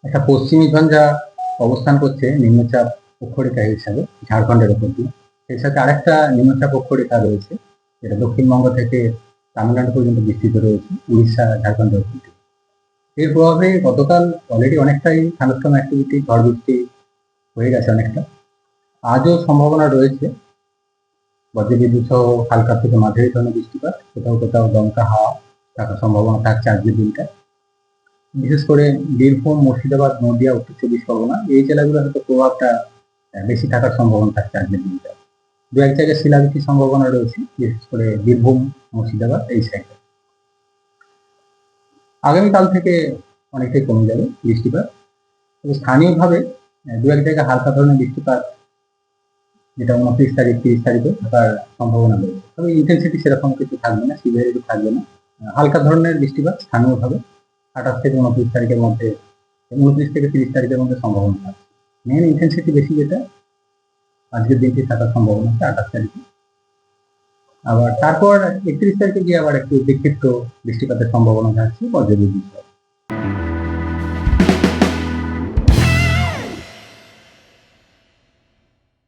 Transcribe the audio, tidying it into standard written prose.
একটা পশ্চিমী ঝঞ্ঝা অবস্থান করছে নিম্নচাপ অক্ষরেখা হিসাবে ঝাড়খণ্ডের উপর দিয়ে। এর সাথে আরেকটা নিম্নচাপ অক্ষরেখা রয়েছে, যেটা দক্ষিণবঙ্গ থেকে তামিলনাড়ু পর্যন্ত বিস্তৃত রয়েছে, উড়িষ্যা ঝাড়খণ্ডের উপর দিয়ে। এর প্রভাবে গতকাল অলরেডি অনেকটাই থান্ডারস্টর্ম অ্যাক্টিভিটি, ঝড় বৃষ্টি হয়ে গেছে অনেকটা। আজও সম্ভাবনা রয়েছে বজ্রবিদ্যুৎ সহ হালকা থেকে মাঝারি ধরনের বৃষ্টিপাত, কোথাও কোথাও দমকা হাওয়া থাকার সম্ভাবনা থাকছে আজকের দিনটা। বিশেষ করে বীরভূম, মুর্শিদাবাদ, নদিয়া, উত্তর চব্বিশ পরগনা এই জেলাগুলো হয়তো প্রভাবটা বেশি থাকার সম্ভাবনা থাকছে আজকের দিনটা। দু এক জায়গায় শিলাবৃষ্টির সম্ভাবনা রয়েছে, বিশেষ করে বীরভূম, মুর্শিদাবাদ এই সাইডে। আগামীকাল থেকে অনেকটাই কমে যাবে বৃষ্টিপাত, তবে স্থানীয়ভাবে দু এক জায়গায় হালকা ধরনের বৃষ্টিপাত, যেটা 29 তারিখ 30 তারিখে থাকার সম্ভাবনা রয়েছে। তবে ইন্টেন্সিটি সেরকম কিছু থাকবে না, সিভিয়ারিটি থাকবে না, হালকা ধরনের বৃষ্টিপাত স্থানীয়ভাবে 28 থেকে 29 তারিখের মধ্যে, 29 থেকে 30 তারিখের মধ্যে সম্ভাবনা থাকছে। মেন ইন্টেন্সিটি বেশি যেটা আজকের দিনটি থাকার সম্ভাবনা আছে 28 তারিখে। আবার তারপর 31 তারিখে গিয়ে আবার একটু বিক্ষিপ্ত বৃষ্টিপাতের সম্ভাবনা থাকছে বজ্রবিদ্যুৎ।